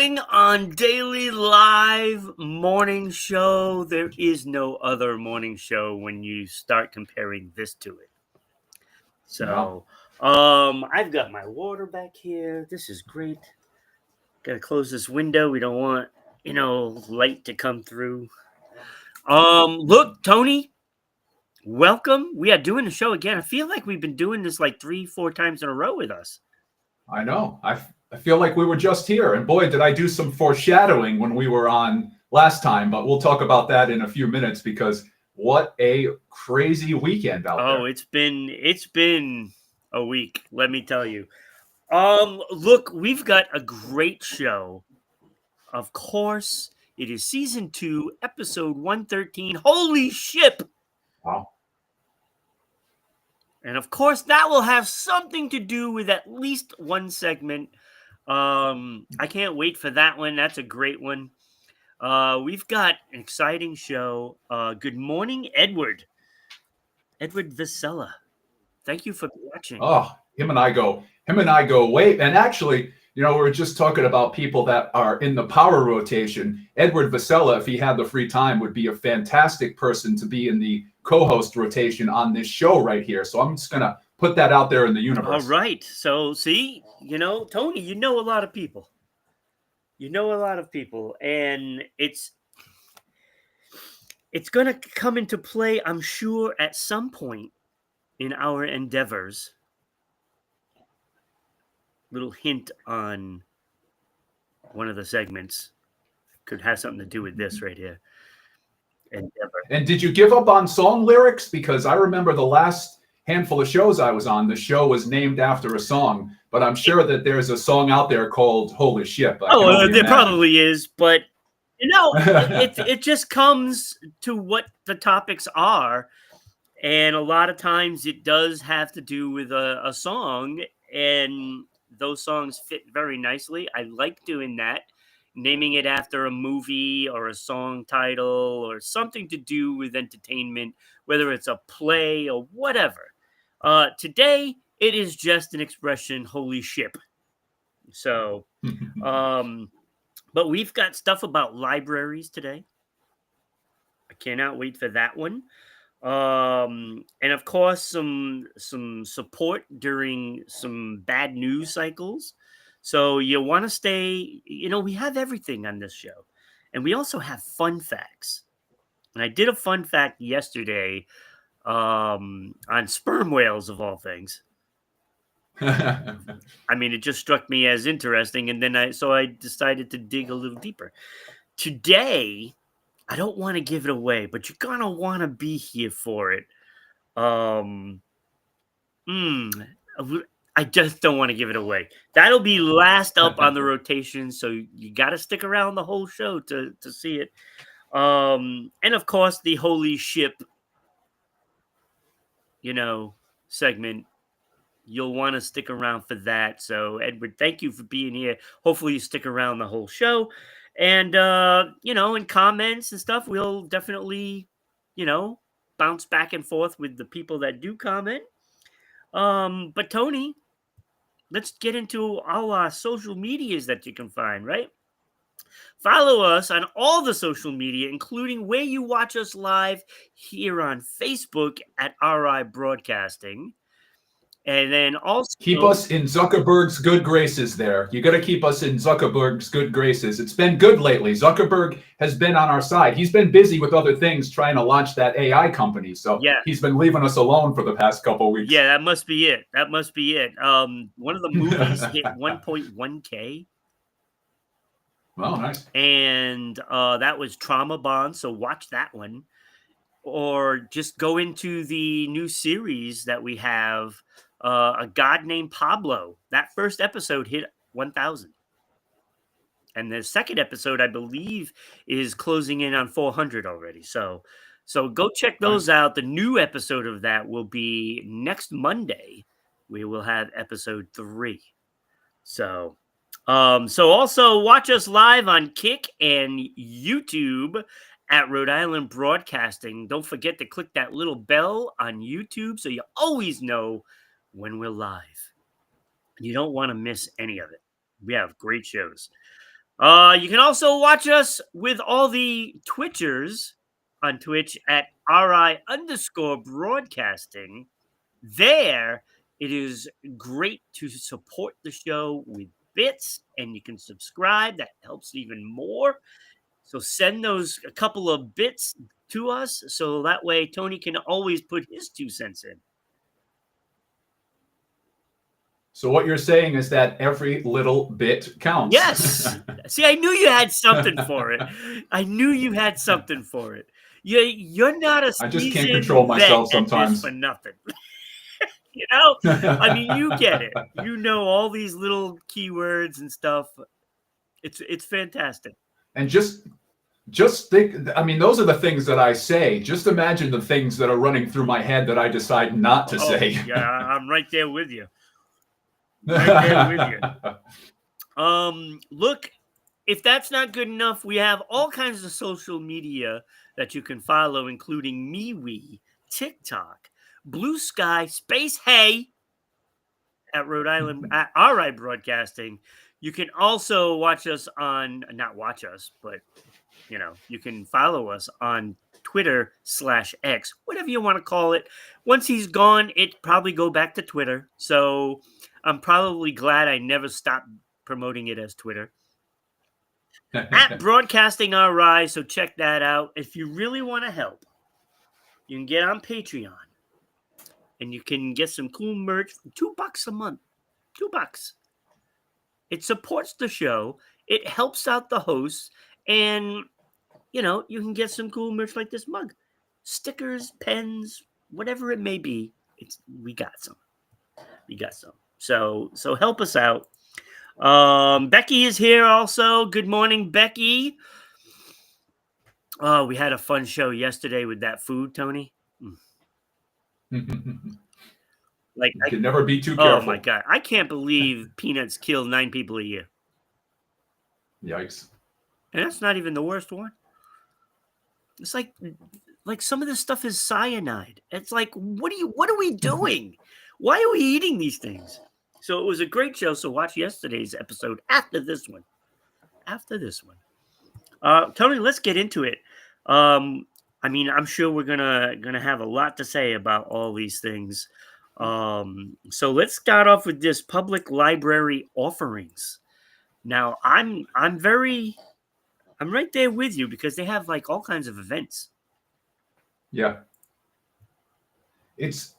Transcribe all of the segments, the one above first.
rolling on Daily Live Morning Show. There is no other morning show when you start comparing this to it. No. So, I've got my water back here. This is great. Gotta close this window. We don't want, light to come through. Look, Tony, welcome. We are doing the show again. I feel like we've been doing this like 3-4 times in a row with us. I know. I feel like we were just here. And boy, did I do some foreshadowing when we were on last time. But we'll talk about that in a few minutes because what a crazy weekend out there. Oh, it's been a week, let me tell you. Look, we've got a great show. Of course, it is season 2, episode 113. Holy ship! Wow. And of course, that will have something to do with at least one segment. I can't wait for that one. That's a great one. We've got an exciting show. Good morning, Edward. Edward Vasella. Thank you for watching. Oh, him and I go way. And actually, we were just talking about people that are in the power rotation. Edward Vasella, if he had the free time, would be a fantastic person to be in the co-host rotation on this show right here. So I'm just going to put that out there in the universe. All right. So, see, Tony, you know a lot of people. And it's going to come into play, I'm sure, at some point in our endeavors. Little hint on one of the segments could have something to do with this right here. Endeavor. And did you give up on song lyrics? Because I remember the last handful of shows I was on, the show was named after a song, but I'm sure that there's a song out there called Holy Ship. There probably is, but it just comes to what the topics are, and a lot of times it does have to do with a song, and those songs fit very nicely. I like doing that, naming it after a movie or a song title or something to do with entertainment, whether it's a play or whatever. Today, it is just an expression, holy ship. So, but we've got stuff about libraries today. I cannot wait for that one. And of course, some support during some bad news cycles. So you want to stay, we have everything on this show. And we also have fun facts. And I did a fun fact yesterday on sperm whales, of all things. I mean, it just struck me as interesting. And then I decided to dig a little deeper. Today, I don't want to give it away, but you're going to want to be here for it. I just don't want to give it away. That'll be last up on the rotation, so you got to stick around the whole show to see it. And of course, the holy ship, segment. You'll want to stick around for that. So, Edward, thank you for being here. Hopefully, you stick around the whole show. And, in comments and stuff, we'll definitely, bounce back and forth with the people that do comment. But Tony, let's get into all our social medias that you can find, right? Follow us on all the social media, including where you watch us live here on Facebook at RI Broadcasting. And then also keep us in Zuckerberg's good graces there. You got to keep us in Zuckerberg's good graces. It's been good lately. Zuckerberg has been on our side. He's been busy with other things trying to launch that AI company. So he's been leaving us alone for the past couple of weeks. Yeah, that must be it. One of the movies hit 1.1K. Oh, nice. And that was Trauma Bond. So watch that one. Or just go into the new series that we have, A God Named Pablo. That first episode hit 1,000. And the second episode, I believe, is closing in on 400 already. So go check those out. The new episode of that will be next Monday. We will have episode 3. So also watch us live on Kick and YouTube at Rhode Island Broadcasting. Don't forget to click that little bell on YouTube so you always know when we're live. You don't want to miss any of it. We have great shows. You can also watch us with all the Twitchers on Twitch at RI_broadcasting. There, it is great to support the show with bits, and you can subscribe. That helps even more. So send those a couple of bits to us, so that way Tony can always put his 2 cents in. So what you're saying is that every little bit counts. Yes. See, I knew you had something for it. I knew you had something for it. You're not a I just can't seasoned control vet myself at this sometimes. for nothing. You know? I mean, you get it. You know all these little keywords and stuff. It's fantastic. And just think, I mean, those are the things that I say. Just imagine the things that are running through my head that I decide not to say. Yeah, I'm right there with you. Right there with you. Look, if that's not good enough, we have all kinds of social media that you can follow, including MeWe, TikTok, Blue Sky, Space Hey at Rhode Island at RI Broadcasting. You can also watch us on, not watch us, but you can follow us on Twitter/X, whatever you want to call it. Once he's gone, it probably go back to Twitter. So I'm probably glad I never stopped promoting it as Twitter. At Broadcasting RI, so check that out. If you really want to help, you can get on Patreon, and you can get some cool merch for $2 a month. $2. It supports the show. It helps out the hosts, and you can get some cool merch like this mug, stickers, pens, whatever it may be. We got some. So help us out. Becky is here also. Good morning, Becky. Oh, we had a fun show yesterday with that food, Tony. Like, you can never be too careful. Oh my God, I can't believe peanuts kill 9 people a year. Yikes! And that's not even the worst one. It's like some of this stuff is cyanide. It's like, what are we doing? Why are we eating these things? So it was a great show. So watch yesterday's episode after this one. Tony, let's get into it. I mean, I'm sure we're gonna have a lot to say about all these things. So let's start off with this public library offerings. Now, I'm right there with you because they have like all kinds of events. Yeah. It's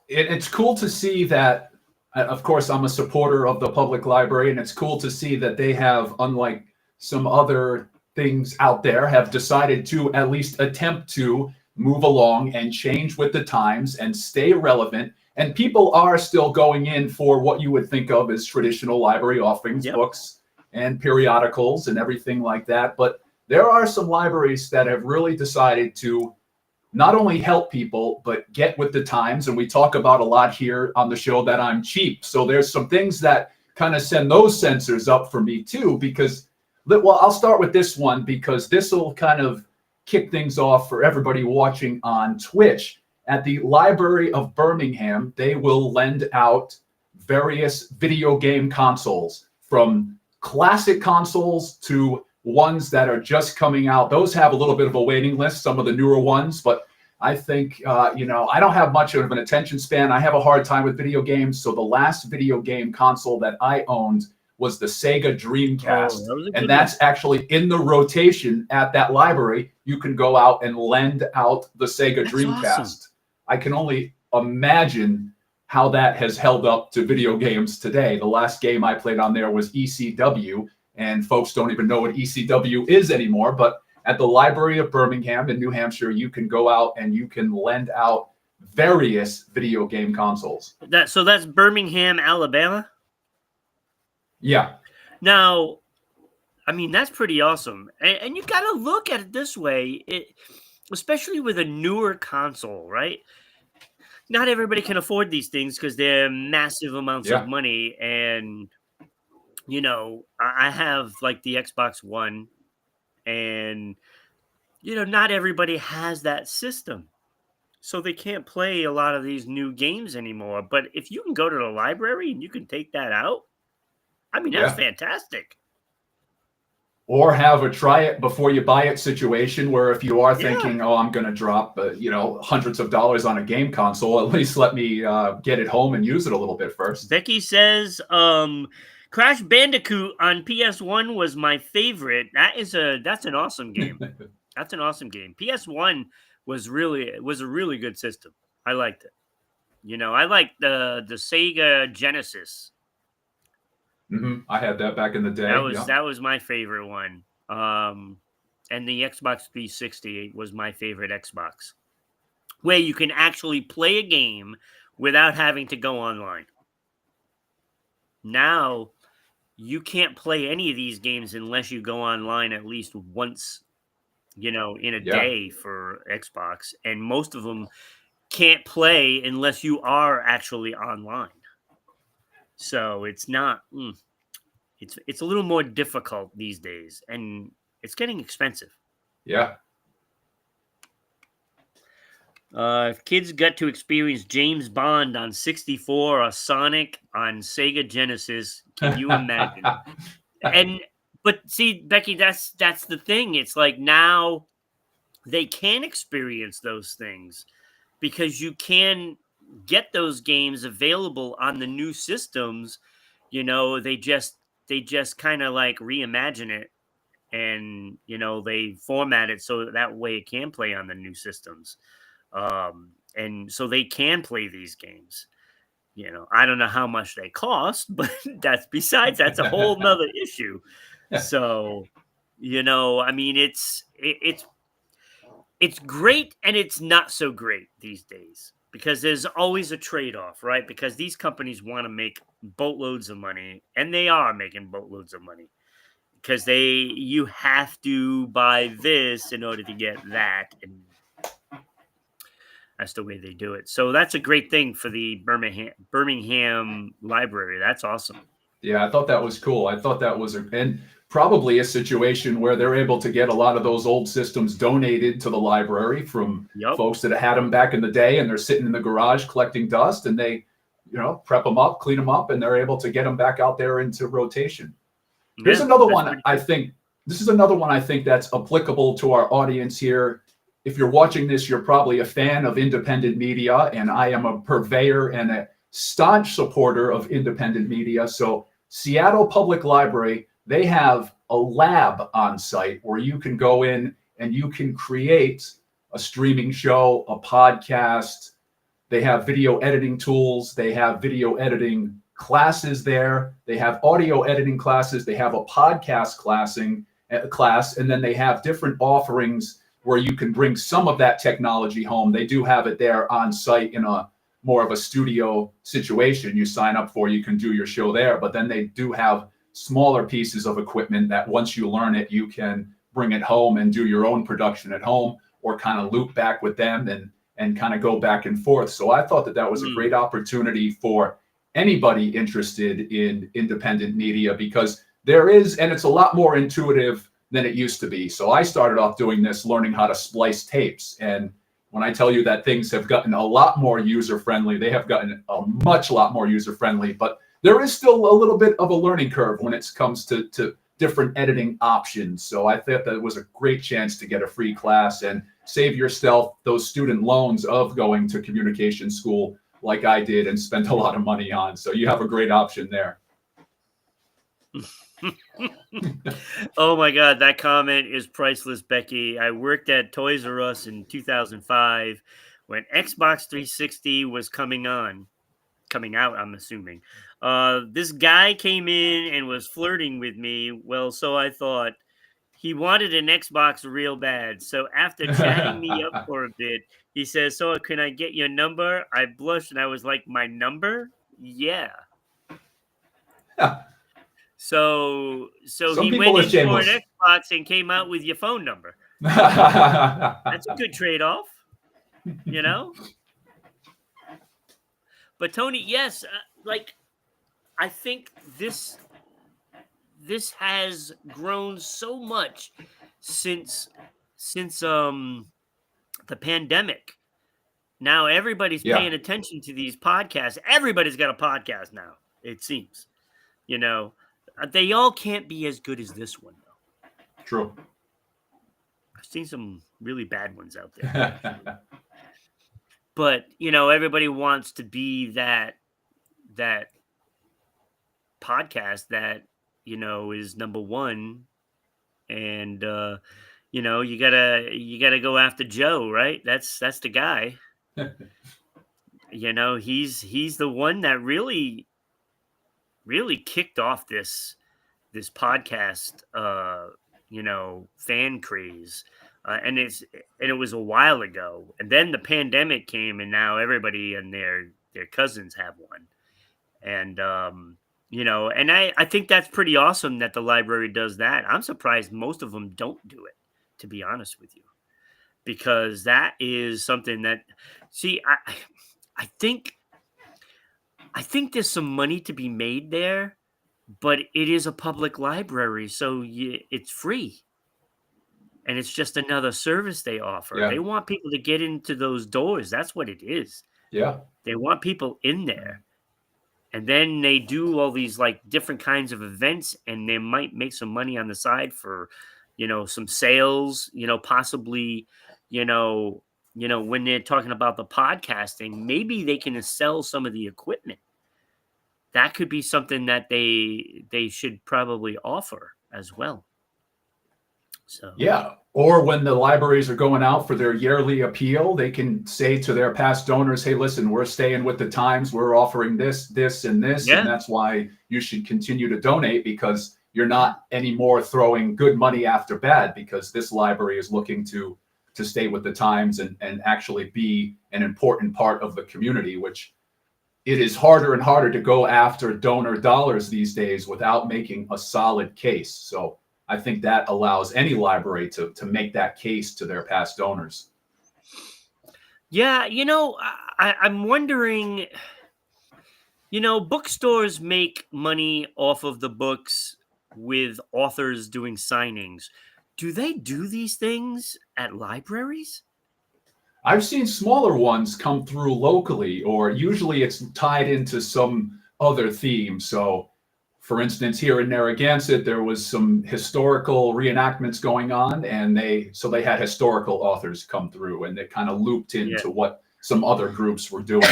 cool to see that. Of course, I'm a supporter of the public library, and it's cool to see that they have, unlike some other things out there, have decided to at least attempt to move along and change with the times and stay relevant. And people are still going in for what you would think of as traditional library offerings, books and periodicals and everything like that. But there are some libraries that have really decided to not only help people, but get with the times. And we talk about a lot here on the show that I'm cheap. So there's some things that kind of send those sensors up for me too, because, well, I'll start with this one because this will kind of kick things off for everybody watching on Twitch. At the Library of Birmingham, they will lend out various video game consoles, from classic consoles to ones that are just coming out. Those have a little bit of a waiting list, some of the newer ones, but I think, I don't have much of an attention span. I have a hard time with video games. So the last video game console that I owned was the Sega Dreamcast. And that's actually in the rotation at that library. You can go out and lend out the Sega Dreamcast. Awesome. I can only imagine how that has held up to video games today. The last game I played on there was ECW, and folks don't even know what ECW is anymore. But at the Library of Birmingham in New Hampshire, you can go out and you can lend out various video game consoles. So that's Birmingham, Alabama? Yeah. Now, I mean, that's pretty awesome. And you got to look at it this way, especially with a newer console, right? Not everybody can afford these things because they're massive amounts of money. And, I have like the Xbox One, and, not everybody has that system. So they can't play a lot of these new games anymore. But if you can go to the library and you can take that out, I mean, that's fantastic. or have a try it before you buy it situation where if you are Yeah. thinking, oh, I'm going to drop, hundreds of dollars on a game console, at least let me get it home and use it a little bit first. Becky says, Crash Bandicoot on PS1 was my favorite. That's an awesome game. That's an awesome game. PS1 was a really good system. I liked it. I liked the Sega Genesis. I had that back in the day. That was my favorite one. And the Xbox 360 was my favorite Xbox, where you can actually play a game without having to go online. Now, you can't play any of these games unless you go online at least once, in a day for Xbox, and most of them can't play unless you are actually online. So it's not. It's a little more difficult these days, and it's getting expensive. Yeah. If kids got to experience James Bond on 64 or Sonic on Sega Genesis, can you imagine? But see, Becky, that's the thing. It's like now they can experience those things because you can get those games available on the new systems. They just kind of like reimagine it, and they format it so that way it can play on the new systems. And so they can play these games. I don't know how much they cost, but that's a whole nother issue. So, I mean, it's great and it's not so great these days because there's always a trade-off, right? Because these companies want to make boatloads of money, and they are making boatloads of money because you have to buy this in order to get that, and that's the way they do it. So that's a great thing for the Birmingham library. That's awesome. Yeah, I thought that was cool. I thought that was and probably a situation where they're able to get a lot of those old systems donated to the library from folks that had them back in the day, and they're sitting in the garage collecting dust, and they, prep them up, clean them up, and they're able to get them back out there into rotation. Here's another one. This is another one I think that's applicable to our audience here. If you're watching this, you're probably a fan of independent media, and I am a purveyor and a staunch supporter of independent media. So Seattle Public Library, they have a lab on site where you can go in and you can create a streaming show, a podcast. They have video editing tools. They have video editing classes there. They have audio editing classes. They have a podcast class, and then they have different offerings where you can bring some of that technology home. They do have it there on site in a more of a studio situation. You sign up for, you can do your show there, but then they do have smaller pieces of equipment that once you learn it, you can bring it home and do your own production at home, or kind of loop back with them and kind of go back and forth. So I thought that was a great opportunity for anybody interested in independent media, because there is, and it's a lot more intuitive than it used to be. So I started off doing this, learning how to splice tapes. And when I tell you that things have gotten a lot more user-friendly, they have gotten a lot more user-friendly, but there is still a little bit of a learning curve when it comes to different editing options. So I thought that it was a great chance to get a free class and save yourself those student loans of going to communication school like I did and spent a lot of money on. So you have a great option there. Oh my God, that comment is priceless, Becky. I worked at Toys R Us in 2005 when Xbox 360 was coming out, I'm assuming. This guy came in and was flirting with me. Well, so I thought. He wanted an Xbox real bad. So after chatting me up for a bit, he says, "So can I get your number?" I blushed and I was like, "My number? Yeah." So he went in for an Xbox and came out with your phone number. That's a good trade-off, But Tony, yes, I think this has grown so much since the pandemic. Now everybody's paying attention to these podcasts. Everybody's got a podcast now, it seems. They all can't be as good as this one, though. True. I've seen some really bad ones out there. But, everybody wants to be that podcast that, is number 1, and you gotta go after Joe, right? That's the guy. He's the one that really kicked off this podcast fan craze. And it was a while ago, and then the pandemic came, and now everybody and their cousins have one. And and I think that's pretty awesome that the library does that. I'm surprised most of them don't do it, to be honest with you, because that is something that, see, I think there's some money to be made there, but it is a public library, so it's free. And it's just another service they offer. Yeah. They want people to get into those doors. That's what it is. Yeah. They want people in there. And then they do all these like different kinds of events, and they might make some money on the side for, some sales, possibly, when they're talking about the podcasting, maybe they can sell some of the equipment. That could be something that they should probably offer as well. So yeah. Or when the libraries are going out for their yearly appeal, they can say to their past donors, hey, listen, we're staying with the times. We're offering this, this, and this. Yeah. And that's why you should continue to donate, because you're not anymore throwing good money after bad, because this library is looking to stay with the times and actually be an important part of the community, which it is harder and harder to go after donor dollars these days without making a solid case. So I think that allows any library to make that case to their past donors. Yeah, I'm wondering, bookstores make money off of the books with authors doing signings. Do they do these things at libraries? I've seen smaller ones come through locally, or usually it's tied into some other theme. So, for instance, here in Narragansett, there was some historical reenactments going on, and they had historical authors come through, and they kind of looped into what some other groups were doing.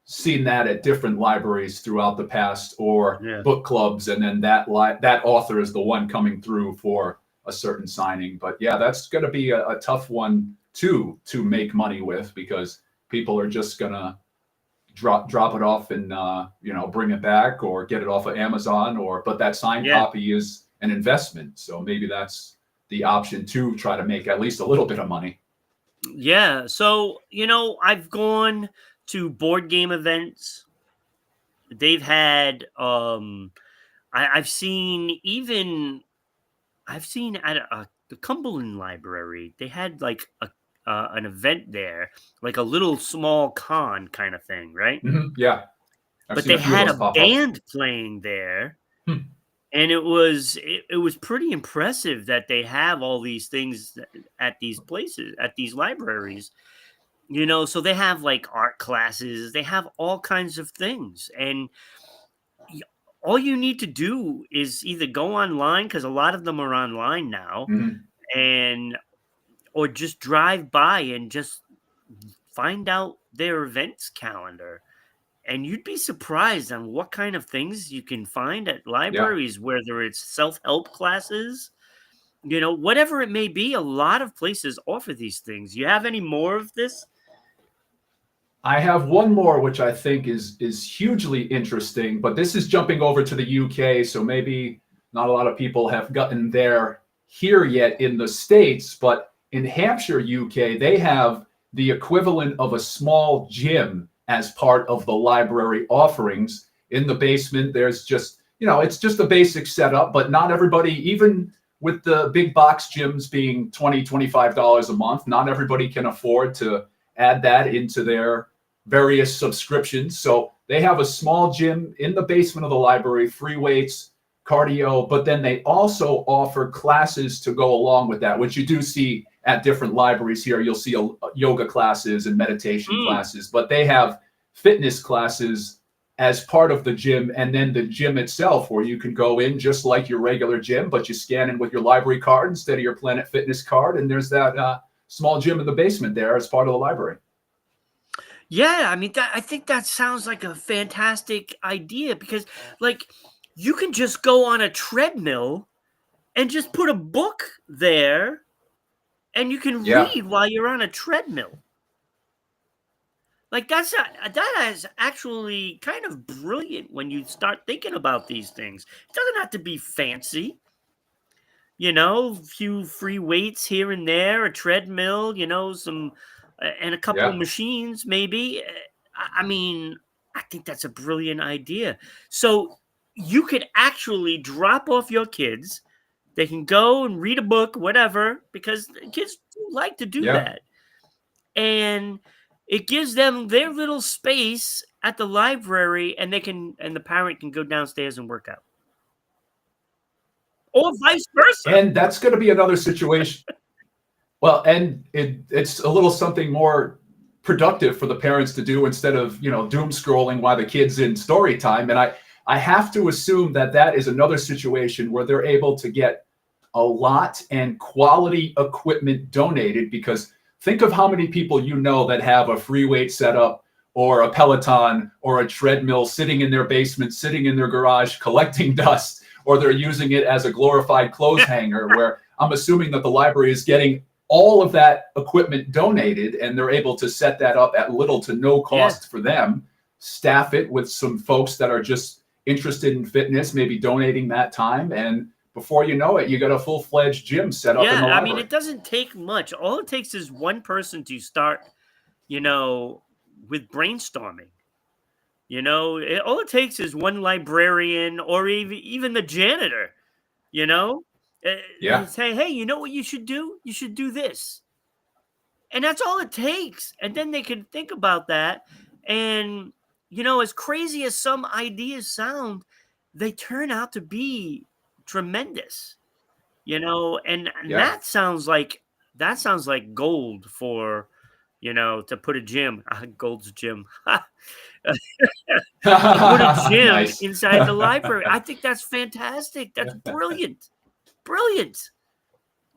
Seen that at different libraries throughout the past, or book clubs, and then that author is the one coming through for a certain signing. But yeah, that's going to be a tough one to make money with, because people are just going to drop it off and bring it back or get it off of Amazon, but that signed copy is an investment, so maybe that's the option to try to make at least a little bit of money. Yeah, so I've gone to board game events. They've had I've seen at the Cumberland Library, they had like an event there, like a little small con kind of thing, right? Mm-hmm. Yeah. But they had a band playing there, and it was pretty impressive that they have all these things at these places, at these libraries. So they have like art classes, they have all kinds of things, and all you need to do is either go online, because a lot of them are online now, or just drive by and just find out their events calendar. And you'd be surprised on what kind of things you can find at libraries, whether it's self-help classes, whatever it may be. A lot of places offer these things. You have any more of this? I have one more, which I think is hugely interesting, but this is jumping over to the UK, so maybe not a lot of people have gotten there here yet in the States, but in Hampshire, UK, they have the equivalent of a small gym as part of the library offerings. In the basement, there's just, it's just a basic setup, but not everybody, even with the big box gyms being $20, $25 a month, not everybody can afford to add that into their various subscriptions. So they have a small gym in the basement of the library, free weights, cardio, but then they also offer classes to go along with that, which you do see at different libraries here. You'll see yoga classes and meditation classes, but they have fitness classes as part of the gym, and then the gym itself, where you can go in just like your regular gym, but you scan in with your library card instead of your Planet Fitness card, and there's that small gym in the basement there as part of the library. Yeah, I mean, I think that sounds like a fantastic idea because, like, you can just go on a treadmill and just put a book there, and you can Yeah, read while you're on a treadmill. Like, that is actually kind of brilliant when you start thinking about these things. It doesn't have to be fancy. A few free weights here and there, a treadmill, some and a couple of yeah, machines maybe. I mean, I think that's a brilliant idea. So you could actually drop off your kids. They can go and read a book, whatever, because kids do like to do yeah. that. And it gives them their little space at the library, and the parent can go downstairs and work out. Or vice versa. And that's going to be another situation. Well, and it's a little something more productive for the parents to do instead of doom scrolling while the kids in story time. And I have to assume that that is another situation where they're able to get a lot and quality equipment donated, because think of how many people that have a free weight setup or a Peloton or a treadmill sitting in their basement, sitting in their garage, collecting dust, or they're using it as a glorified clothes hanger, where I'm assuming that the library is getting all of that equipment donated, and they're able to set that up at little to no Yeah. cost for them, staff it with some folks that are just interested in fitness, maybe donating that time, and before you know it, you got a full-fledged gym set up in the Yeah, I mean, library. it doesn't take much. All it takes is one person to start, you know, with brainstorming. All it takes is one librarian or even the janitor, you know, Yeah, say, hey, you know what you should do? You should do this. And that's all it takes. And then they can think about that. And, as crazy as some ideas sound, they turn out to be tremendous. And yeah. that sounds like gold for to put a gym, Gold's Gym, to put a gym Nice. inside the library. I think that's fantastic. That's brilliant.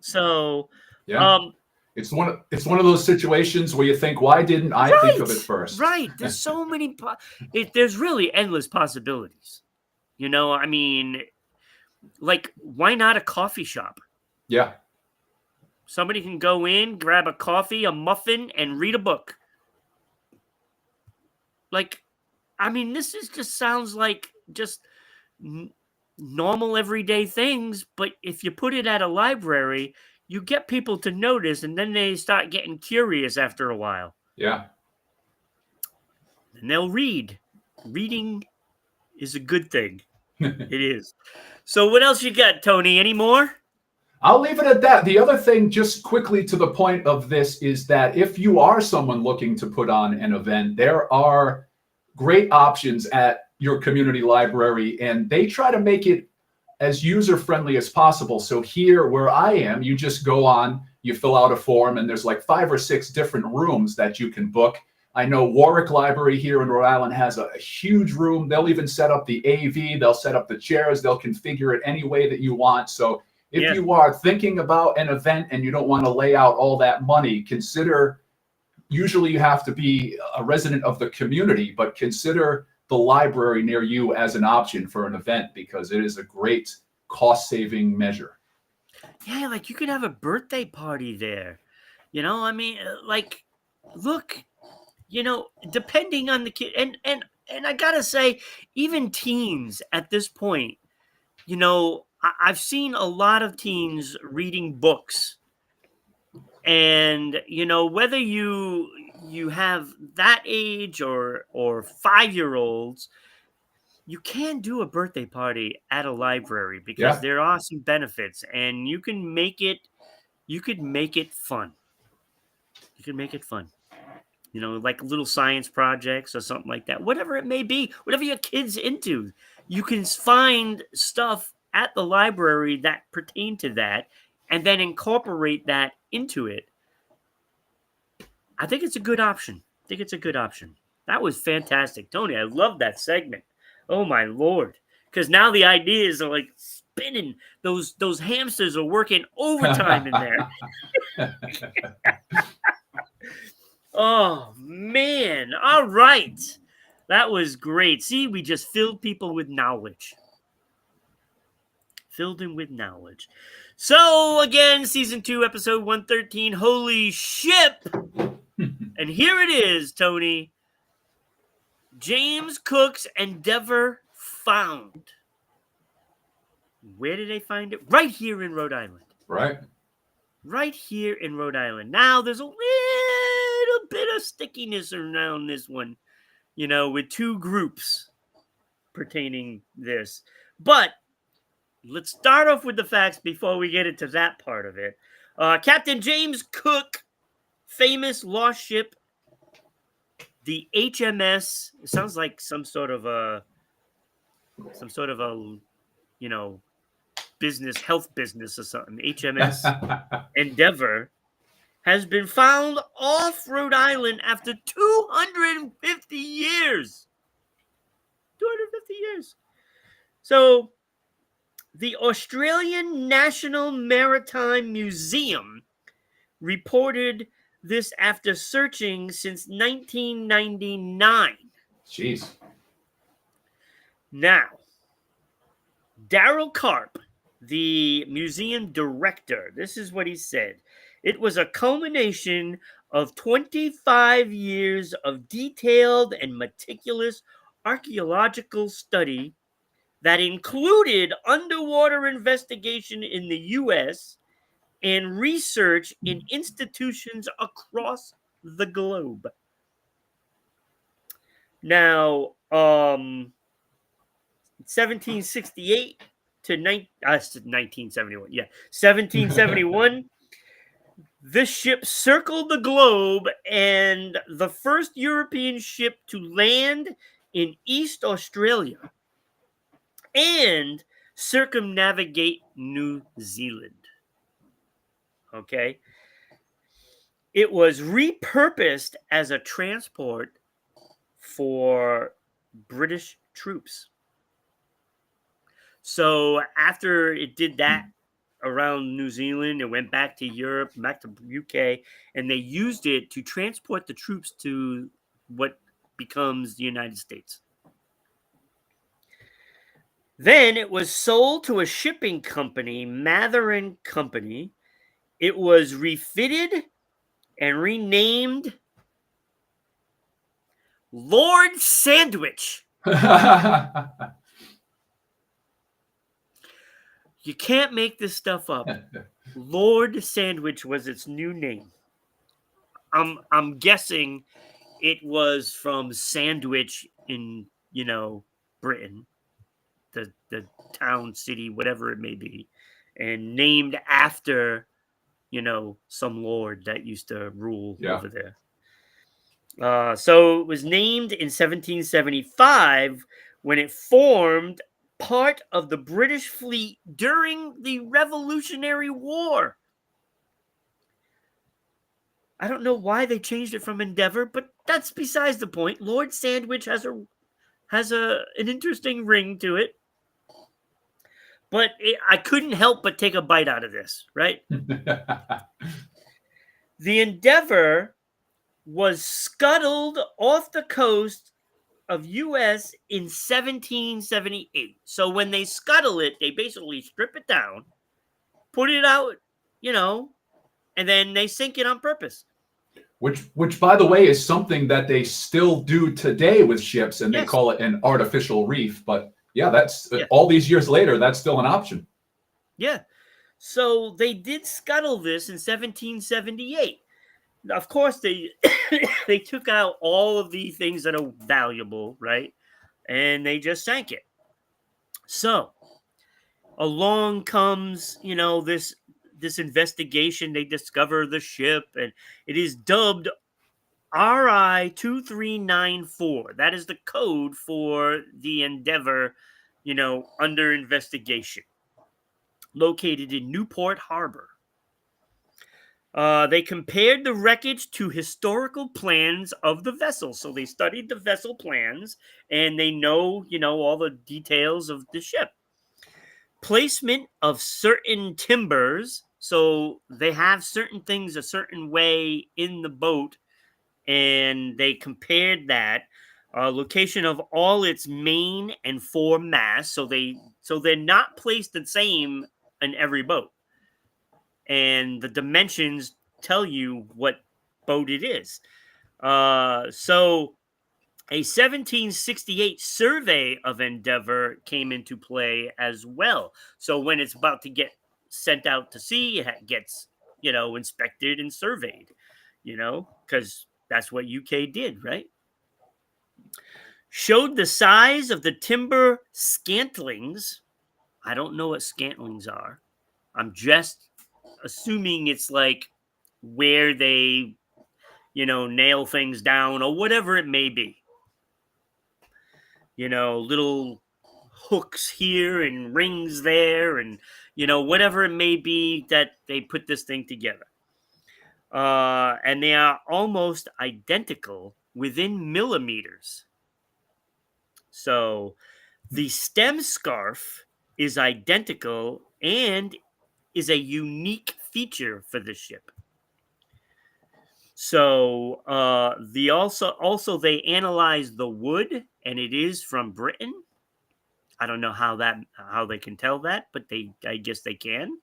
So, Yeah. um It's one of those situations where you think, why didn't I think of it right, first? right, there's so many there's really endless possibilities. I mean, like, why not a coffee shop? Yeah, Somebody can go in, grab a coffee, a muffin, and read a book. Like, I mean, this is just sounds like just n- normal everyday things, but if you put it at a library, you get people to notice, and then they start getting curious after a while, yeah. and they'll read. Reading is a good thing. It is. So, what else you got, Tony? Any more? I'll leave it at that. The other thing, just quickly to the point of this, is that if you are someone looking to put on an event, there are great options at your community library, and they try to make it as user friendly as possible. So here where I am, you just go on, you fill out a form, and there's like 5 or 6 different rooms that you can book. I know Warwick Library here in Rhode Island has a huge room. They'll even set up the AV, they'll set up the chairs, they'll configure it any way that you want. So if Yeah. you are thinking about an event and you don't want to lay out all that money, consider, usually you have to be a resident of the community, but consider the library near you as an option for an event, because it is a great cost saving measure. Yeah, like, you could have a birthday party there. I mean, like, look, depending on the kid, and I gotta say, even teens at this point, I've seen a lot of teens reading books, and whether you have that age or 5-year-olds, you can do a birthday party at a library because Yeah. there are some benefits, and you could make it fun. You can make it fun. Like little science projects or something like that. Whatever it may be, whatever your kid's into, you can find stuff at the library that pertain to that, and then incorporate that into it. I think it's a good option. I think it's a good option. That was fantastic, Tony. I love that segment. Oh my lord! Because now the ideas are like spinning. Those hamsters are working overtime in there. Oh man! All right, that was great. See, we just filled people with knowledge. Filled him with knowledge. So again, season 2, episode 113. Holy ship! And here it is, Tony. James Cook's Endeavour found. Where did they find it? Right here in Rhode Island. Right. Right here in Rhode Island. Now, there's a little bit of stickiness around this one, with two groups pertaining this. But let's start off with the facts before we get into that part of it. Captain James Cook, famous lost ship, the HMS. It sounds like some sort of a health business or something. HMS Endeavour has been found off Rhode Island after 250 years. 250 years. So, the Australian National Maritime Museum reported this after searching since 1999. Jeez. Now, Daryl Karp, the museum director, this is what he said. It was a culmination of 25 years of detailed and meticulous archaeological study that included underwater investigation in the U.S. and research in institutions across the globe. Now, 1768 to 1971. Yeah, 1771. This ship circled the globe, and the first European ship to land in East Australia and circumnavigate New Zealand. Okay. It was repurposed as a transport for British troops. So after it did that around New Zealand, it went back to Europe, back to UK, and they used it to transport the troops to what becomes the United States. Then it was sold to a shipping company, Mather and Company. It was refitted and renamed Lord Sandwich. You can't make this stuff up. Lord Sandwich was its new name. I'm guessing it was from Sandwich in, Britain, the town, city, whatever it may be, and named after, some lord that used to rule over there. So it was named in 1775 when it formed part of the British fleet during the Revolutionary War. I don't know why they changed it from Endeavour, but that's besides the point. Lord Sandwich has an interesting ring to it. But I couldn't help but take a bite out of this, right? The Endeavour was scuttled off the coast of U.S. in 1778. So when they scuttle it, they basically strip it down, put it out, and then they sink it on purpose. Which, by the way, is something that they still do today with ships, and they call it an artificial reef. But that's all these years later, that's still an option. Yeah. So they did scuttle this in 1778. Of course, they they took out all of the things that are valuable, right? And they just sank it. So along comes, this investigation. They discover the ship, and it is dubbed RI 2394. That is the code for the Endeavour, under investigation. Located in Newport Harbor. They compared the wreckage to historical plans of the vessel. So they studied the vessel plans and they know, all the details of the ship. Placement of certain timbers. So they have certain things a certain way in the boat, and they compared that. Location of all its main and fore masts. So they're not placed the same in every boat, and the dimensions tell you what boat it is. So a 1768 survey of Endeavour came into play as well. So when it's about to get sent out to sea, it gets, inspected and surveyed, because that's what UK did, right? Showed the size of the timber scantlings. I don't know what scantlings are. I'm just assuming it's like where they, nail things down or whatever it may be. Little hooks here and rings there and, whatever it may be that they put this thing together. And they are almost identical within millimeters. So the stem scarf is identical and is a unique feature for the ship. So the also they analyzed the wood, and it is from Britain. I don't know how they can tell that, but I guess they can.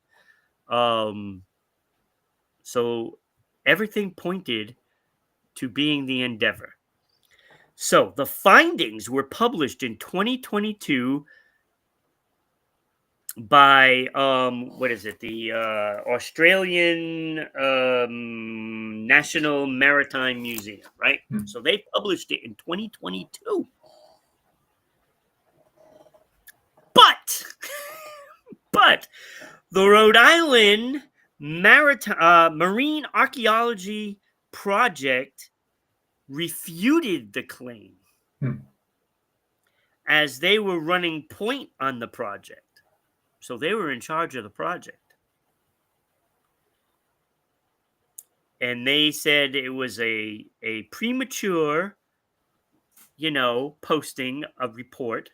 So everything pointed to being the Endeavour. So the findings were published in 2022 by what is it, the Australian National Maritime Museum, right? So they published it in 2022, but the Rhode Island Marine Archaeology Project refuted the claim as they were running point on the project. So they were in charge of the project. And they said it was a premature, posting a report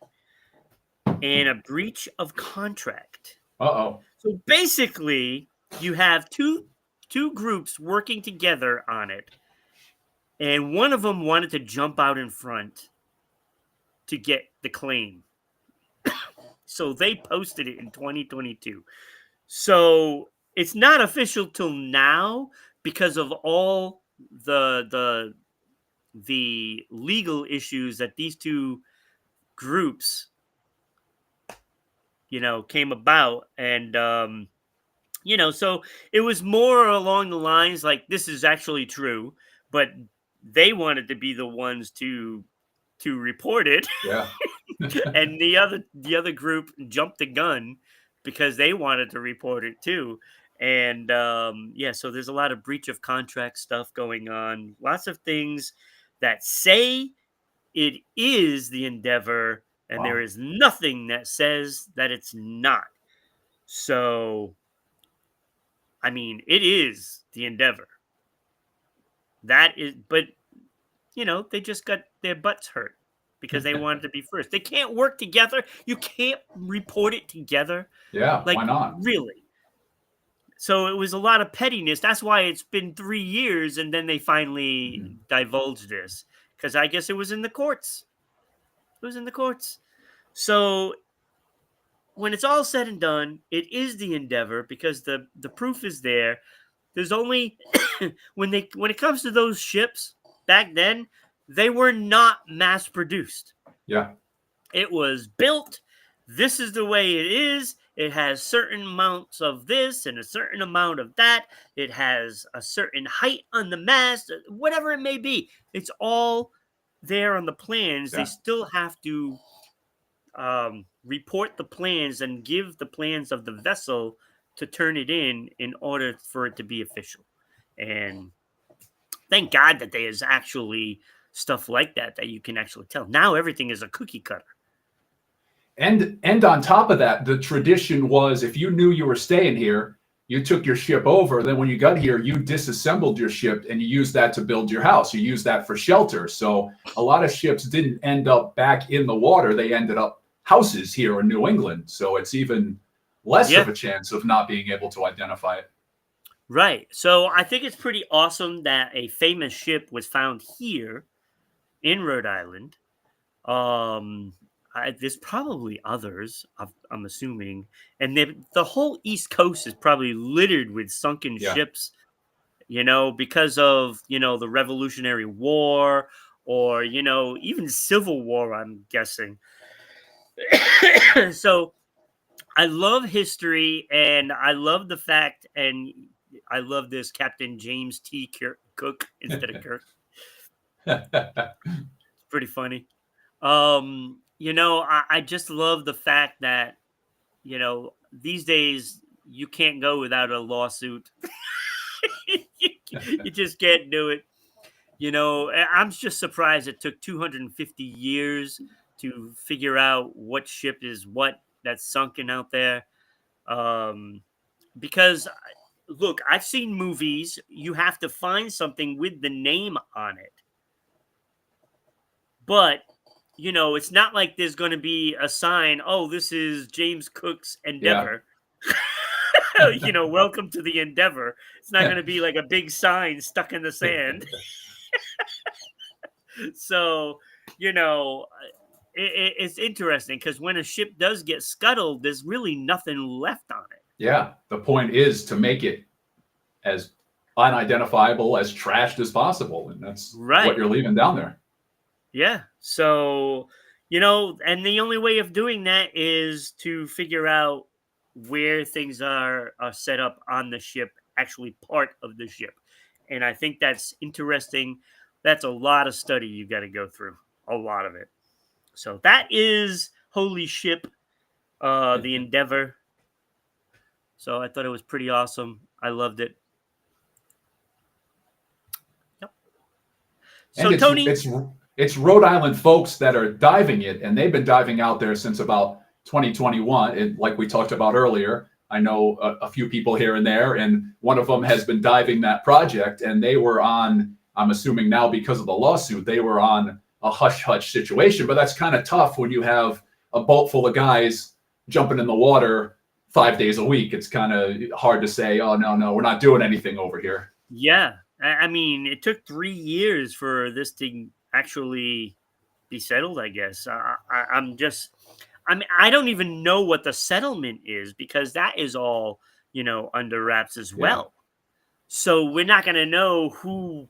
and a breach of contract. Uh-oh. So basically, you have two groups working together on it. And one of them wanted to jump out in front to get the claim. So they posted it in 2022. So it's not official till now because of all the legal issues that these two groups, came about. And, so it was more along the lines like, this is actually true, but they wanted to be the ones to report it. Yeah. And the other group jumped the gun because they wanted to report it too. And so there's a lot of breach of contract stuff going on. Lots of things that say it is the Endeavour, and there is nothing that says that it's not. So, I mean, it is the Endeavour. That is, but they just got their butts hurt because they wanted to be first. They can't work together. You can't report it together. Yeah, why not? Really. So it was a lot of pettiness. That's why it's been 3 years, and then they finally divulged this, because I guess it was in the courts. So when it's all said and done, it is the Endeavour because the proof is there. There's only when it comes to those ships back then, they were not mass produced. Yeah. It was built. This is the way it is. It has certain amounts of this and a certain amount of that. It has a certain height on the mast, whatever it may be. It's all there on the plans. Yeah. They still have to report the plans and give the plans of the vessel to turn it in order for it to be official. And thank God that there is actually stuff like that you can actually tell. Now everything is a cookie cutter. And on top of that, the tradition was if you knew you were staying here, you took your ship over. Then when you got here, you disassembled your ship and you used that to build your house. You used that for shelter. So a lot of ships didn't end up back in the water. They ended up houses here in New England. So it's even less of Yeah. a chance of not being able to identify it. Right. So I think it's pretty awesome that a famous ship was found here in Rhode Island. Um, there's probably others, I'm assuming, and the whole East Coast is probably littered with sunken Yeah. ships. Because of the Revolutionary War, or even Civil War. I'm guessing. So I love history, and I love the fact, and I love this Captain James T. Cook instead of Kirk. It's pretty funny. I just love the fact that these days you can't go without a lawsuit. You just can't do it. I'm just surprised it took 250 years to figure out what ship is what that's sunken out there. Um, because look, I've seen movies. You have to find something with the name on it, but it's not like there's going to be a sign. Oh, this is James Cook's Yeah. Endeavor. Welcome to the Endeavor. It's not going to be like a big sign stuck in the sand. So, it's interesting because when a ship does get scuttled, there's really nothing left on it. Yeah. The point is to make it as unidentifiable, as trashed as possible. And that's what Right. you're leaving down there. Yeah. So, and the only way of doing that is to figure out where things are set up on the ship, actually part of the ship. And I think that's interesting. That's a lot of study you got to go through, a lot of it. So that is Holy Ship, the Endeavor. So I thought it was pretty awesome. I loved it. Yep. And So Tony, it's Rhode Island folks that are diving it, and they've been diving out there since about 2021. And like we talked about earlier, I know a few people here and there, and one of them has been diving that project, and they were on. I'm assuming now because of the lawsuit, they were on a hush hush situation. But that's kind of tough when you have a boat full of guys jumping in the water 5 days a week. It's kind of hard to say, oh no, we're not doing anything over here. yeah, I mean, it took 3 years for this to actually be settled. I guess I'm just, I mean, I don't even know what the settlement is because that is all under wraps as Yeah. well. So we're not going to know who.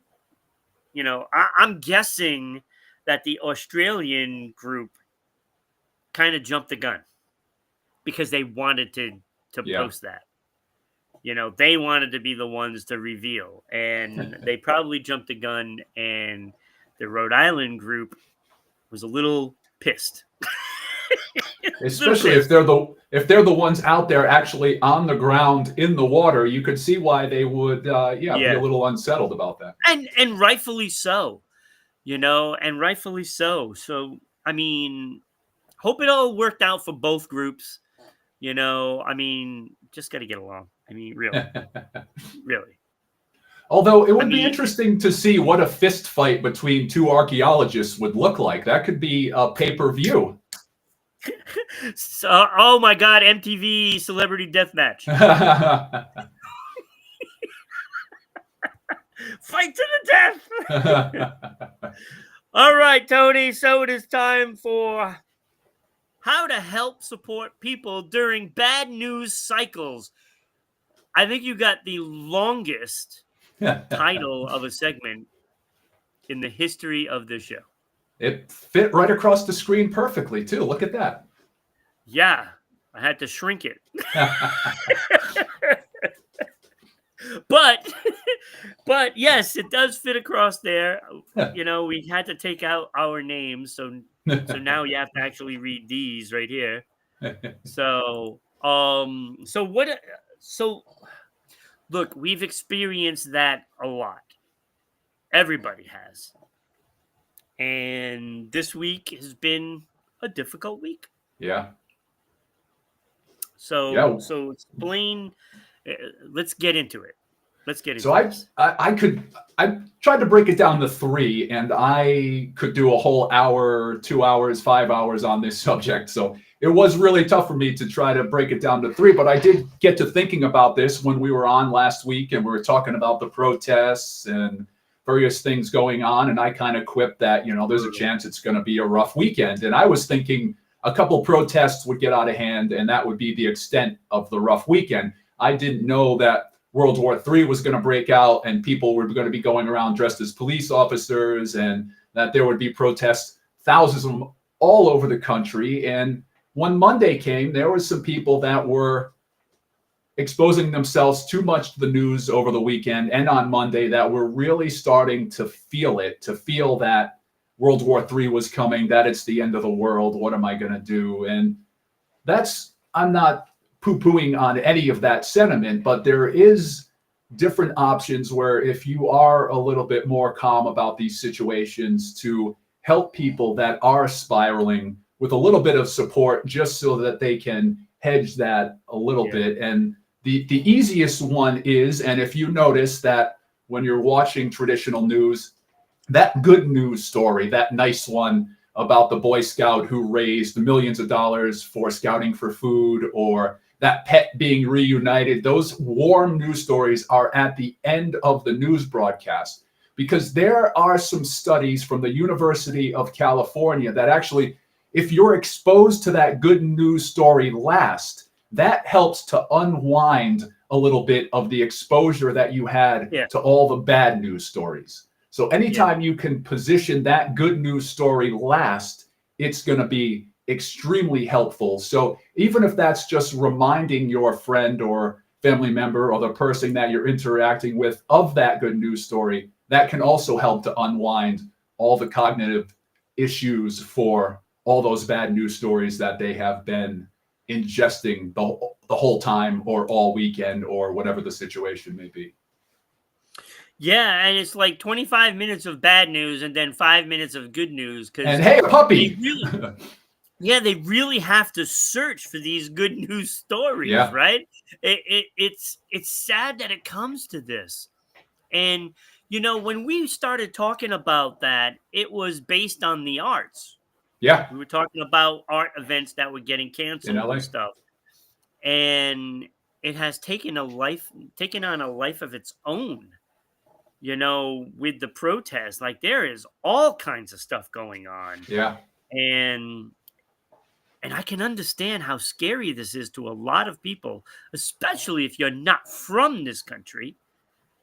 I'm guessing that the Australian group kind of jumped the gun because they wanted to Yeah. post that. They wanted to be the ones to reveal, and they probably jumped the gun, and the Rhode Island group was a little pissed. Especially if they're the ones out there actually on the ground in the water, you could see why they would be a little unsettled about that. And rightfully so, and rightfully so. So I mean, hope it all worked out for both groups. I mean, just got to get along. I mean, really, really. Although it would be interesting to see what a fist fight between two archaeologists would look like. That could be a pay-per-view. So, oh my God, MTV Celebrity Deathmatch. Fight to the death. All right, Tony. So it is time for how to help support people during bad news cycles. I think you got the longest title of a segment in the history of this show. It fit right across the screen perfectly, too. Look at that. Yeah, I had to shrink it. But yes, it does fit across there. We had to take out our names, so now you have to actually read these right here. So look, we've experienced that a lot. Everybody has. And this week has been a difficult week. Yeah. So explain Let's get into it. Let's get So into this. I tried to break it down to three, and I could do a whole hour, 2 hours, 5 hours on this subject. So it was really tough for me to try to break it down to three. But I did get to thinking about this when we were on last week, and we were talking about the protests and various things going on. And I kind of quipped that, there's a Brutal. chance it's going to be a rough weekend. And I was thinking a couple protests would get out of hand, and that would be the extent of the rough weekend. I didn't know that World War III was going to break out and people were going to be going around dressed as police officers, and that there would be protests, thousands of them all over the country. And when Monday came, there was some people that were exposing themselves too much to the news over the weekend and on Monday that were really starting to feel it, to feel that World War III was coming, that it's the end of the world. What am I going to do? And I'm not poo-pooing on any of that sentiment, but there is different options where if you are a little bit more calm about these situations, to help people that are spiraling with a little bit of support, just so that they can hedge that a little bit. And the easiest one is, and if you notice that when you're watching traditional news, that good news story, that nice one about the Boy Scout who raised millions of dollars for scouting for food, or that pet being reunited, those warm news stories are at the end of the news broadcast, because there are some studies from the University of California that actually, if you're exposed to that good news story last, that helps to unwind a little bit of the exposure that you had to all the bad news stories. So anytime you can position that good news story last, it's going to be extremely helpful. So even if that's just reminding your friend or family member or the person that you're interacting with of that good news story, that can also help to unwind all the cognitive issues for all those bad news stories that they have been ingesting the whole time or all weekend or whatever the situation may be. Yeah, and it's like 25 minutes of bad news and then 5 minutes of good news, because And hey, a puppy. they really have to search for these good news stories, Yeah. right? It's sad that it comes to this. And when we started talking about that, it was based on the arts. Yeah. We were talking about art events that were getting In canceled LA. and stuff. And it has taken on a life of its own, with the protests. Like, there is all kinds of stuff going on. Yeah. And I can understand how scary this is to a lot of people, especially if you're not from this country.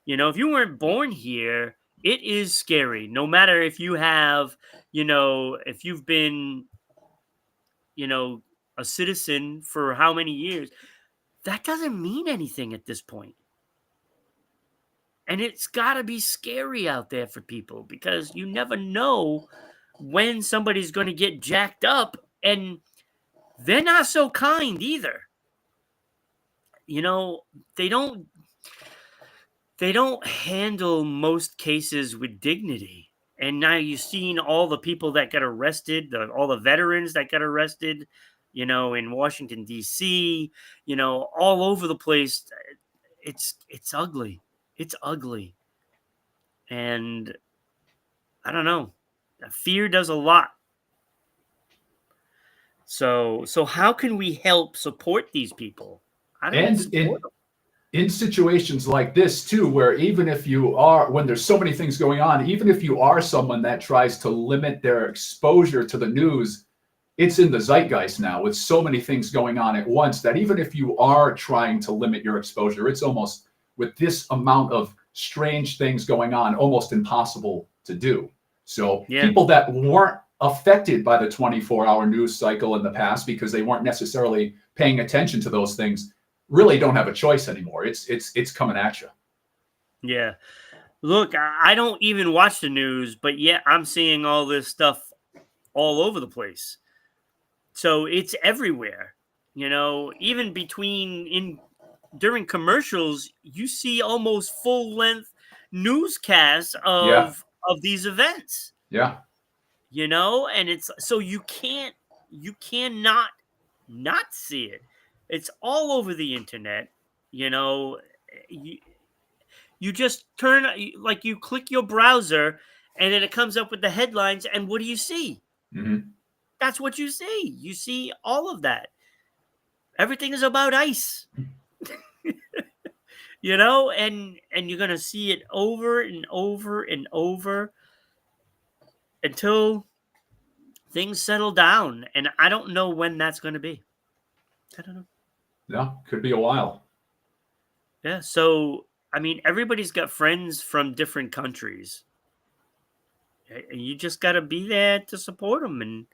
If you weren't born here, it is scary. No matter if you have, if you've been, a citizen for how many years, that doesn't mean anything at this point. And it's got to be scary out there for people, because you never know when somebody's going to get jacked up, and they're not so kind either. They don't handle most cases with dignity. And now you've seen all the people that got arrested, all the veterans that got arrested, in Washington, D.C., all over the place. It's ugly. It's ugly. And I don't know. Fear does a lot. So how can we help support these people? How do we And support them? in situations like this too, where even if you are, when there's so many things going on, even if you are someone that tries to limit their exposure to the news, it's in the zeitgeist now with so many things going on at once, that even if you are trying to limit your exposure, it's almost, with this amount of strange things going on, almost impossible to do. So people that weren't affected by the 24-hour news cycle in the past, because they weren't necessarily paying attention to those things, really don't have a choice anymore. It's coming at you. Yeah. Look, I don't even watch the news, but yet I'm seeing all this stuff all over the place. So it's everywhere. Even during commercials, you see almost full-length newscasts of these events. Yeah. And it's so you cannot not see it. It's all over the internet. You know, you, you just like you click your browser and then it comes up with the headlines. And what do you see? Hmm. That's what you see. You see all of that. Everything is about ICE, and you're going to see it over and over and over until things settle down. And I don't know when that's going to be. I don't know. Yeah, could be a while. Yeah. So, I mean, everybody's got friends from different countries. And you just got to be there to support them. And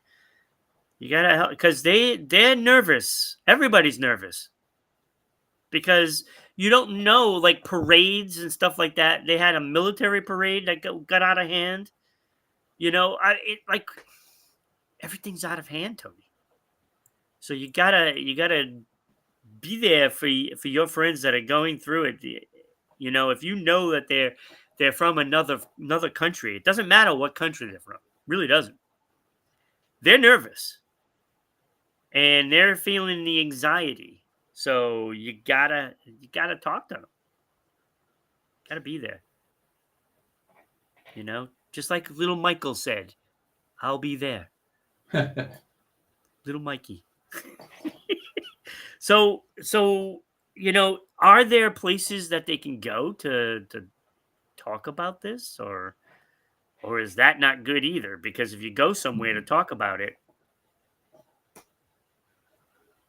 you got to help because they're nervous. Everybody's nervous because you don't know, like parades and stuff like that. They had a military parade that got out of hand. Like everything's out of hand, Tony. So you gotta be there for your friends that are going through it. If you know that they're from another country, it doesn't matter what country they're from. Really doesn't. They're nervous and they're feeling the anxiety. So you gotta talk to them. Gotta be there. Just like little Michael said, "I'll be there." Little Mikey. So are there places that they can go to talk about this, or is that not good either? Because if you go somewhere to talk about it,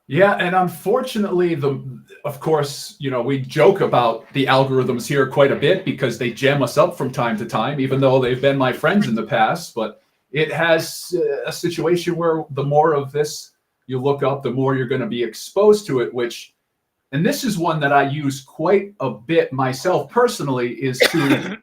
Yeah, and unfortunately, of course, we joke about the algorithms here quite a bit because they jam us up from time to time, even though they've been my friends in the past. But it has a situation where the more of this you look up, the more you're going to be exposed to it, and this is one that I use quite a bit myself personally, is to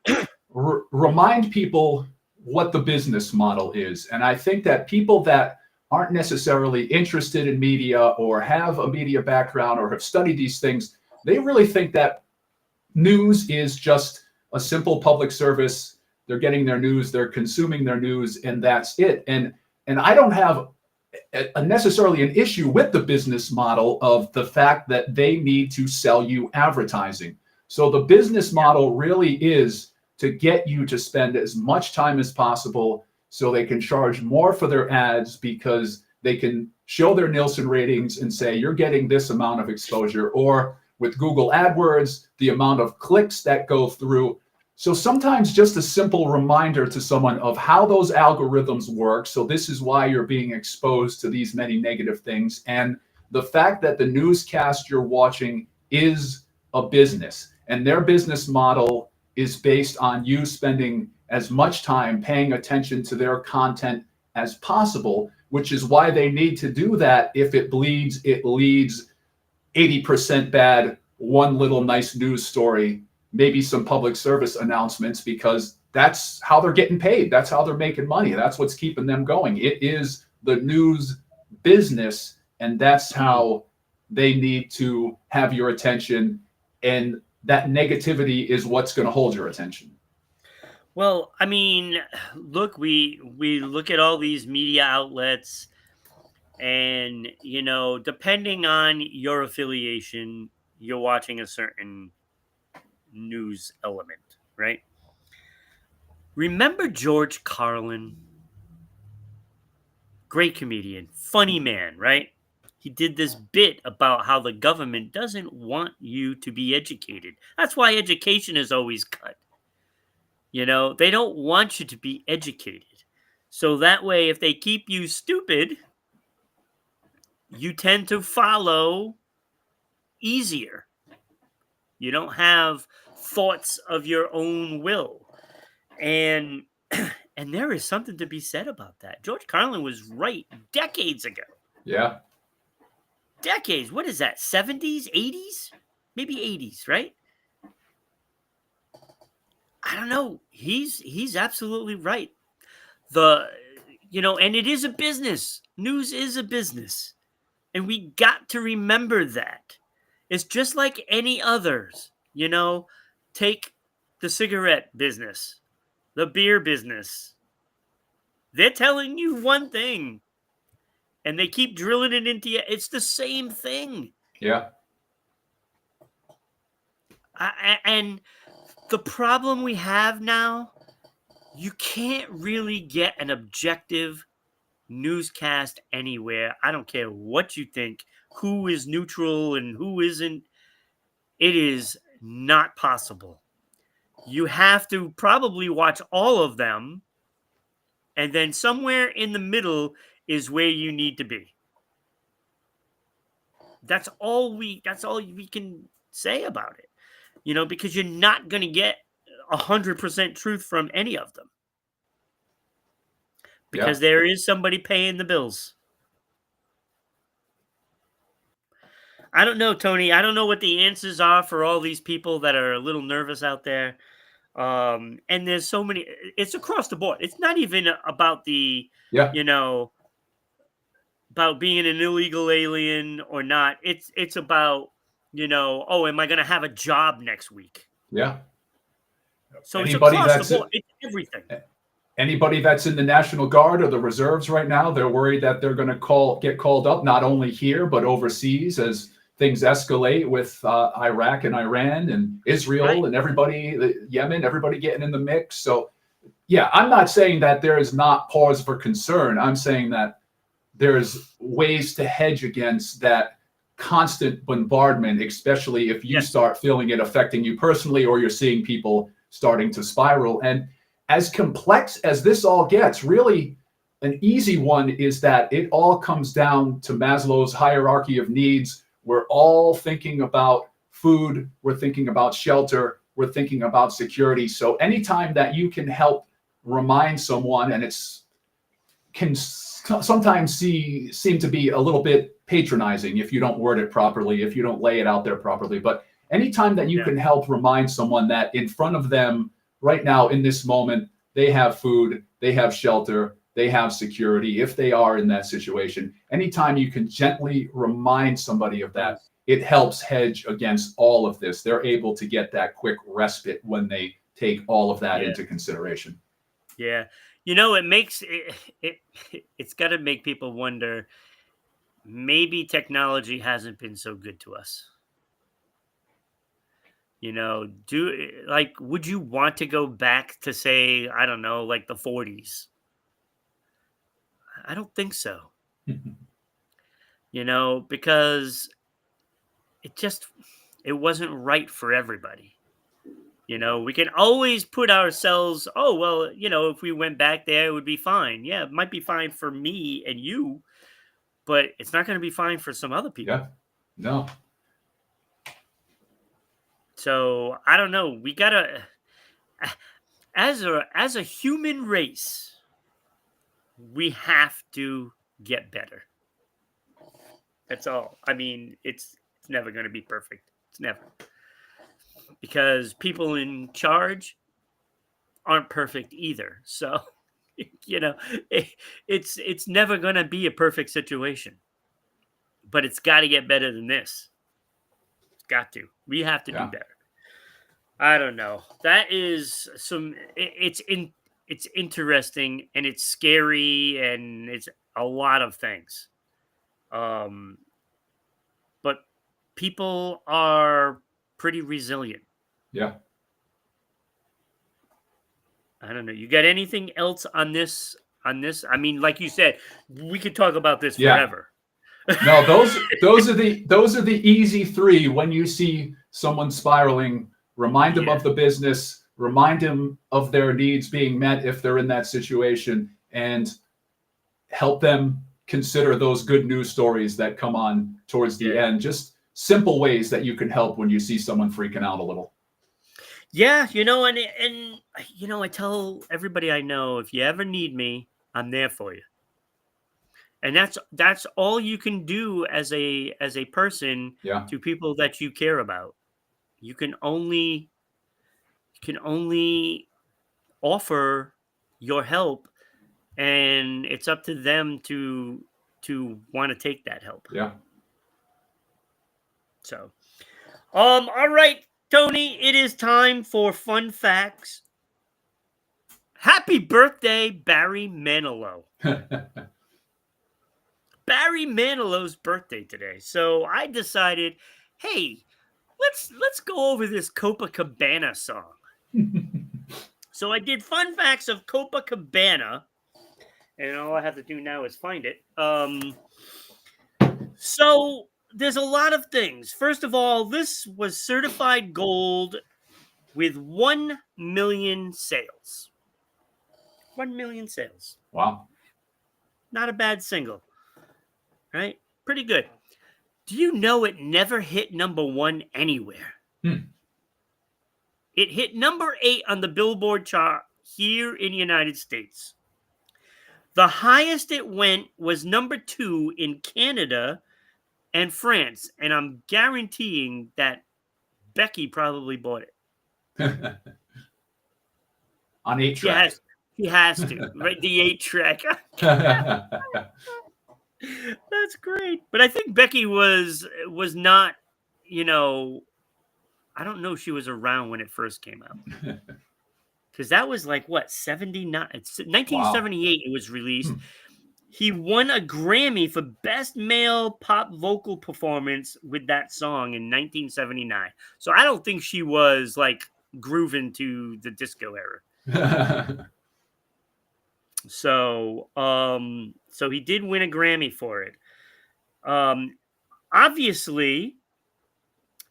remind people what the business model is. And I think that people that aren't necessarily interested in media or have a media background or have studied these things, they really think that news is just a simple public service. They're getting their news, they're consuming their news, and that's it. And I don't have necessarily an issue with the business model of the fact that they need to sell you advertising. So the business model really is to get you to spend as much time as possible so they can charge more for their ads because they can show their Nielsen ratings and say you're getting this amount of exposure, or with Google AdWords, the amount of clicks that go through. So sometimes just a simple reminder to someone of how those algorithms work. So this is why you're being exposed to these many negative things. And the fact that the newscast you're watching is a business, and their business model is based on you spending as much time paying attention to their content as possible, which is why they need to do that. If it bleeds, it leads. 80% bad, one little nice news story, maybe some public service announcements, because that's how they're getting paid. That's how they're making money. That's what's keeping them going. It is the news business, and that's how they need to have your attention. And that negativity is what's going to hold your attention. well, I mean, look, we look at all these media outlets, and depending on your affiliation, you're watching a certain news element, right? Remember George Carlin? Great comedian, funny man, right? He did this bit about how the government doesn't want you to be educated. That's why education is always cut. They don't want you to be educated. So that way, if they keep you stupid, you tend to follow easier. You don't have thoughts of your own will. And and there is something to be said about that. George Carlin was right decades ago. Yeah. Decades. What is that? 70s, 80s? Maybe 80s, right? I don't know. He's absolutely right. And it is a business. News is a business. And we got to remember that. It's just like any others, take the cigarette business, the beer business. They're telling you one thing and they keep drilling it into you. It's the same thing. Yeah. And the problem we have now, you can't really get an objective newscast anywhere. I don't care what you think, who is neutral and who isn't. It is not possible. You have to probably watch all of them, and then somewhere in the middle is where you need to be. That's all we can say about it. Because you're not going to get 100% truth from any of them, Yeah. because there is somebody paying the bills. I don't know, Tony. I don't know what the answers are for all these people that are a little nervous out there. And there's so many. It's across the board. It's not even about Yeah. you know, about being an illegal alien or not. It's about, oh, am I going to have a job next week? Yeah. So it's Anybody across the that's board. It's everything. Anybody that's in the National Guard or the reserves right now, they're worried that they're going to get called up not only here but overseas as things escalate with Iraq and Iran and Israel Right. and Yemen, everybody getting in the mix. So, yeah, I'm not saying that there is not pause for concern. I'm saying that there's ways to hedge against that constant bombardment, especially if you Yes. start feeling it affecting you personally or you're seeing people starting to spiral. And as complex as this all gets, really an easy one is that it all comes down to Maslow's hierarchy of needs. We're all thinking about food, we're thinking about shelter, we're thinking about security. So anytime that you can help remind someone, and it's can sometimes seem to be a little bit patronizing if you don't word it properly, if you don't lay it out there properly. But anytime that you Yeah. can help remind someone that in front of them right now in this moment, they have food, they have shelter, they have security if they are in that situation. Anytime you can gently remind somebody of that, it helps hedge against all of this. They're able to get that quick respite when they take all of that Yeah. into consideration. Yeah. It's got to make people wonder, maybe technology hasn't been so good to us. Would you want to go back to, say, I don't know, like the 40s? I don't think so. Because it wasn't right for everybody. We can always put ourselves, oh, well, if we went back there, it would be fine. Yeah, it might be fine for me and you, but it's not going to be fine for some other people. Yeah, no. So I don't know. We gotta, as a human race, we have to get better. That's all. I mean, it's never going to be perfect. It's never, because people in charge aren't perfect either. So, it's never going to be a perfect situation. But it's got to get better than this. It's got to. We have to do better. I don't know. That is it's interesting, and it's scary, and it's a lot of things. But people are pretty resilient. Yeah. I don't know. You got anything else on this? I mean, like you said, we could talk about this forever. No, those are the easy three. When you see someone spiraling, remind them of the business, remind them of their needs being met if they're in that situation, and help them consider those good news stories that come on towards the end. Just simple ways that you can help when you see someone freaking out a little. Yeah, and I tell everybody I know, if you ever need me, I'm there for you. And that's all you can do as a person to people that you care about. You can only offer your help, and it's up to them to want to take that help. Yeah. So, all right, Tony, it is time for fun facts. Happy birthday, Barry Manilow. Barry Manilow's birthday today. So I decided, hey, let's go over this Copacabana song. So I did fun facts of Copacabana, and all I have to do now is find it. So there's a lot of things. First of all, this was certified gold with 1 million sales. 1 million sales. Wow. Not a bad single, right? Pretty good. Do you know it never hit number 1 anywhere? It hit number 8 on the Billboard chart here in the United States. The highest it went was number 2 in Canada and France, and I'm guaranteeing that Becky probably bought it. On 8-track. She has to, right? The 8-track. That's great. But I think Becky was not, I don't know if she was around when it first came out. Because that was like, what, 79? It's 1978 it was released. He won a Grammy for Best Male Pop Vocal Performance with that song in 1979. So I don't think she was like grooving to the disco era. So he did win a Grammy for it. Obviously,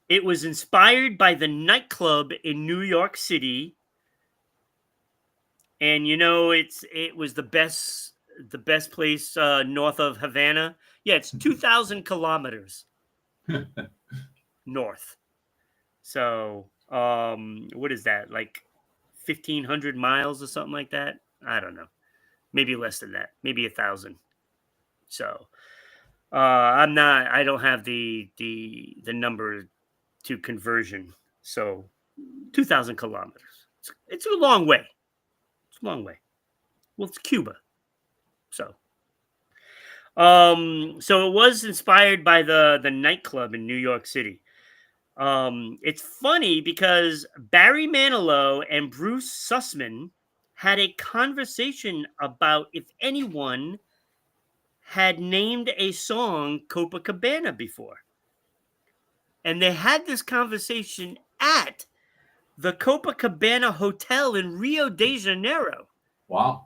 it was inspired by the nightclub in New York City. And it was the best place north of Havana. Yeah, it's 2,000 kilometers north. So, what is that? Like 1,500 miles or something like that? I don't know. Maybe less than that. Maybe 1,000. So, I don't have the number to conversion. So, 2,000 kilometers. It's a long way. It's a long way. Well, it's Cuba. So it was inspired by the nightclub in New York City. It's funny because Barry Manilow and Bruce Sussman had a conversation about if anyone had named a song Copacabana before. And they had this conversation at the Copacabana Hotel in Rio de Janeiro. Wow.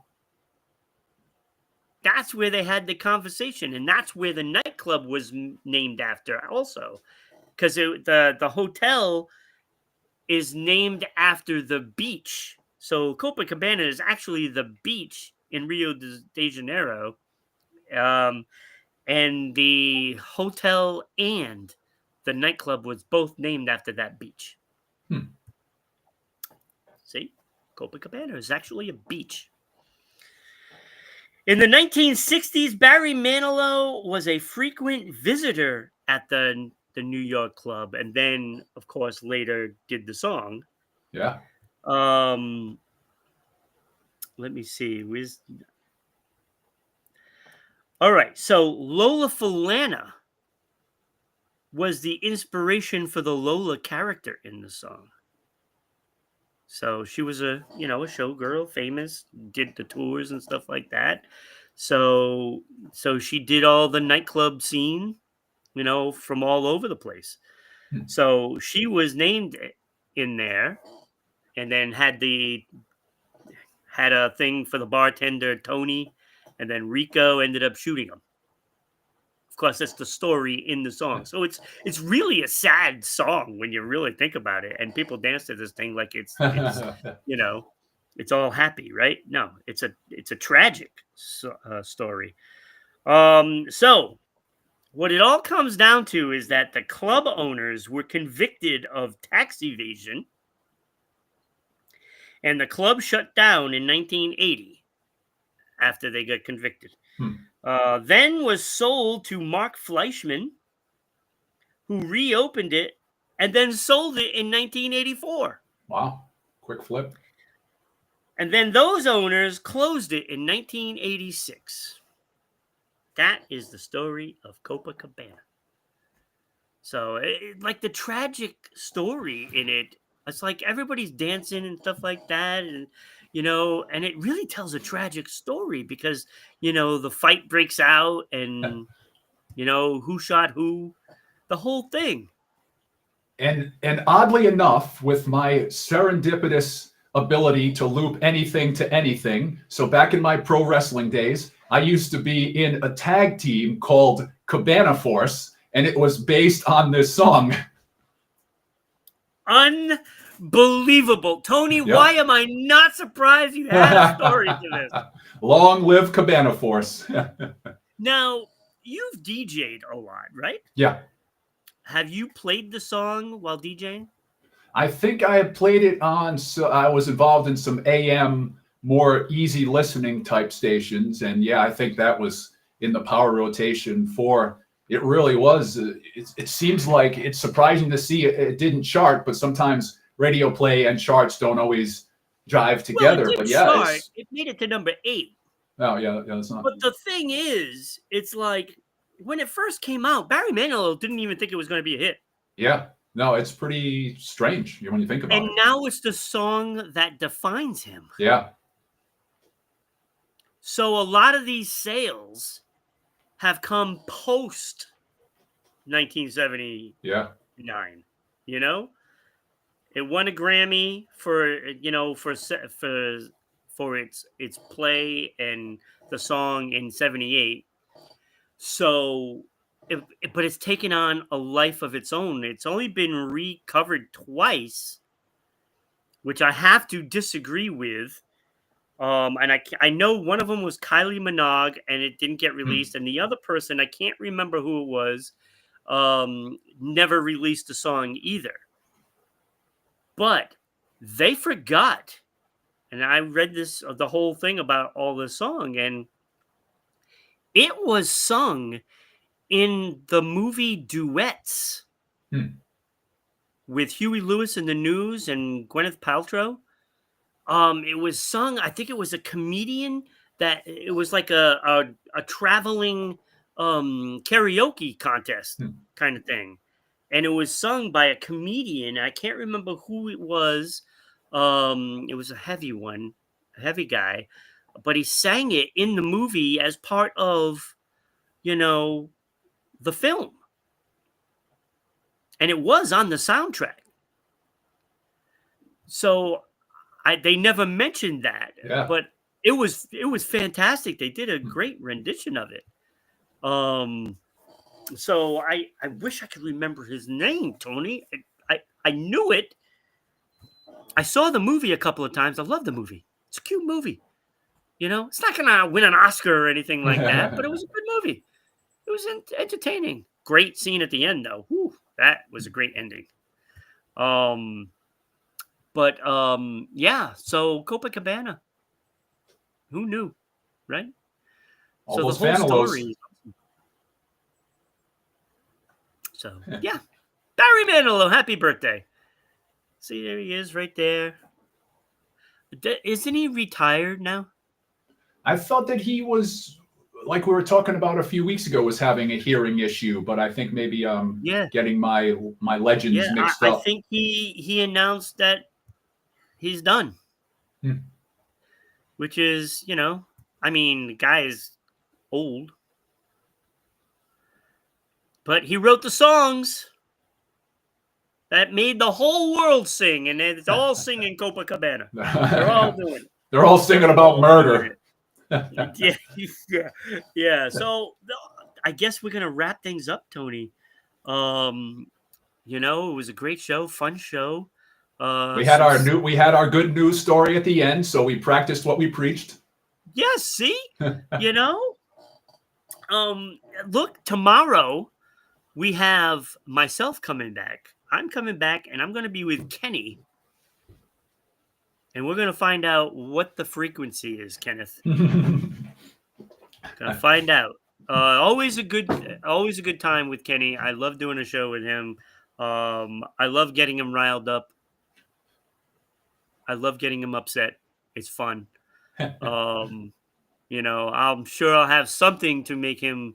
That's where they had the conversation, and that's where the nightclub was named after also, because the hotel is named after the beach. So Copacabana is actually the beach in Rio de Janeiro, and the hotel and the nightclub was both named after that beach. See, Copacabana is actually a beach. In the 1960s, Barry Manilow was a frequent visitor at the New York club, and then, of course, later did the song. Yeah. Let me see. All right. So Lola Falana was the inspiration for the Lola character in the song. So she was a showgirl, famous, did the tours and stuff like that. So she did all the nightclub scene, from all over the place. So she was named in there, and then had a thing for the bartender, Tony, and then Rico ended up shooting him. Of course, that's the story in the song. So it's really a sad song when you really think about it. And people dance to this thing like it's it's all happy, right? No, it's a tragic story. So what it all comes down to is that the club owners were convicted of tax evasion, and the club shut down in 1980 after they got convicted. Then was sold to Mark Fleischman, who reopened it and then sold it in 1984. Wow. Quick flip. And then those owners closed it in 1986. That is the story of Copacabana. So, like the tragic story in it, it's like everybody's dancing and stuff like that. And, and it really tells a tragic story because, the fight breaks out and, who shot who, the whole thing. And oddly enough, with my serendipitous ability to loop anything to anything, so back in my pro wrestling days, I used to be in a tag team called Cabana Force, and it was based on this song. Unbelievable. Tony, why Yep. am I not surprised you had a story to this? Long live Cabana Force. Now, you've DJ'd a lot, right? Yeah. Have you played the song while DJing? I think I had played it on, so I was involved in some AM, more easy listening type stations. And yeah, I think that was in the power rotation for, it really was. It seems like it's surprising to see it didn't chart, but sometimes radio play and charts don't always drive Well, it together. did But yeah, chart. it's, It made it to number 8. oh, yeah, it's not. But the thing is, it's like when it first came out, Barry Manilow didn't even think it was going to be a hit. Yeah, no, it's pretty strange when you think about And it. now it's the song that defines him. Yeah. So a lot of these sales have come post 1979. Yeah. You know, it won a Grammy for for its play and the song in '78. So, but it's taken on a life of its own. It's only been recovered twice, which I have to disagree with. And I know one of them was Kylie Minogue, and it didn't get released, and the other person, I can't remember who it was, never released the song either. But they forgot, and I read the whole thing about all this song, and it was sung in the movie Duets with Huey Lewis in the News and Gwyneth Paltrow. It was sung. I think it was a comedian that it was like a traveling karaoke contest kind of thing, and it was sung by a comedian. I can't remember who it was. It was a heavy one, a heavy guy, but he sang it in the movie as part of, the film, and it was on the soundtrack. So they never mentioned that, Yeah. but it was fantastic. They did a great rendition of it. So I wish I could remember his name, Tony. I knew it. I saw the movie a couple of times. I love the movie. It's a cute movie. It's not gonna win an Oscar or anything like that, but it was a good movie. It was entertaining. Great scene at the end, though. Whew, that was a great ending. But yeah. So Copacabana. Who knew, right? All So the those whole Vanilos. story. So yeah, Barry Manilow, happy birthday! See, there he is, right there. Isn't he retired now? I thought that he was, like we were talking about a few weeks ago, was having a hearing issue, but I think maybe Yeah, getting my legends yeah. mixed I up. think he announced that he's done, which is, I mean, the guy is old, but he wrote the songs that made the whole world sing, and it's all singing Copacabana. They're all doing it. They're all singing about murder. Yeah. So I guess we're gonna wrap things up, Tony. It was a great show, fun show. We had our good news story at the end, so we practiced what we preached. Yeah, see? Look, tomorrow we have myself coming back. I'm coming back, and I'm going to be with Kenny, and we're going to find out what the frequency is, Kenneth. Gonna find out. Always a good time with Kenny. I love doing a show with him. I love getting him riled up. I love getting him upset. It's fun. I'm sure I'll have something to make him,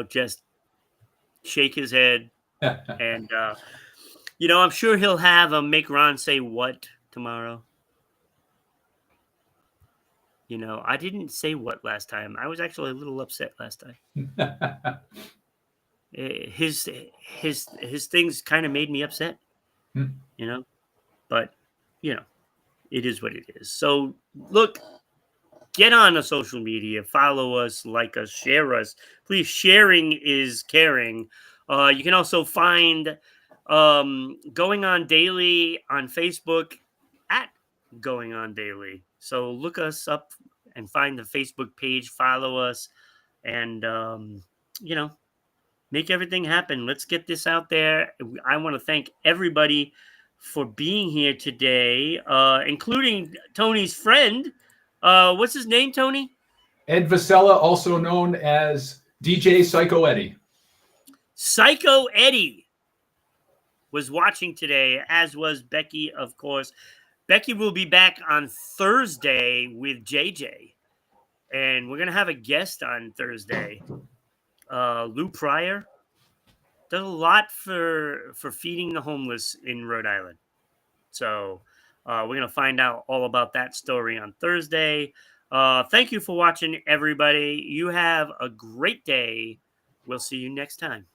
just shake his head. And, I'm sure he'll have a make Ron say what tomorrow. I didn't say what last time. I was actually a little upset last time. his things kind of made me upset, Hmm. you know. But you know, it is what it is. So look, get on the social media, follow us, like us, share us. Please, sharing is caring. You can also find Going On Daily on Facebook at Going On Daily. So look us up and find the Facebook page, follow us, and you know, make everything happen. Let's get this out there. I want to thank everybody for being here today, including Tony's friend. What's his name, Tony? Ed Vasella, also known as DJ Psycho Eddie. Psycho Eddie was watching today, as was Becky, of course. Becky will be back on Thursday with JJ, and we're gonna have a guest on Thursday. Lou Pryor does a lot for feeding the homeless in Rhode Island. So we're going to find out all about that story on Thursday. Thank you for watching, everybody. You have a great day. We'll see you next time.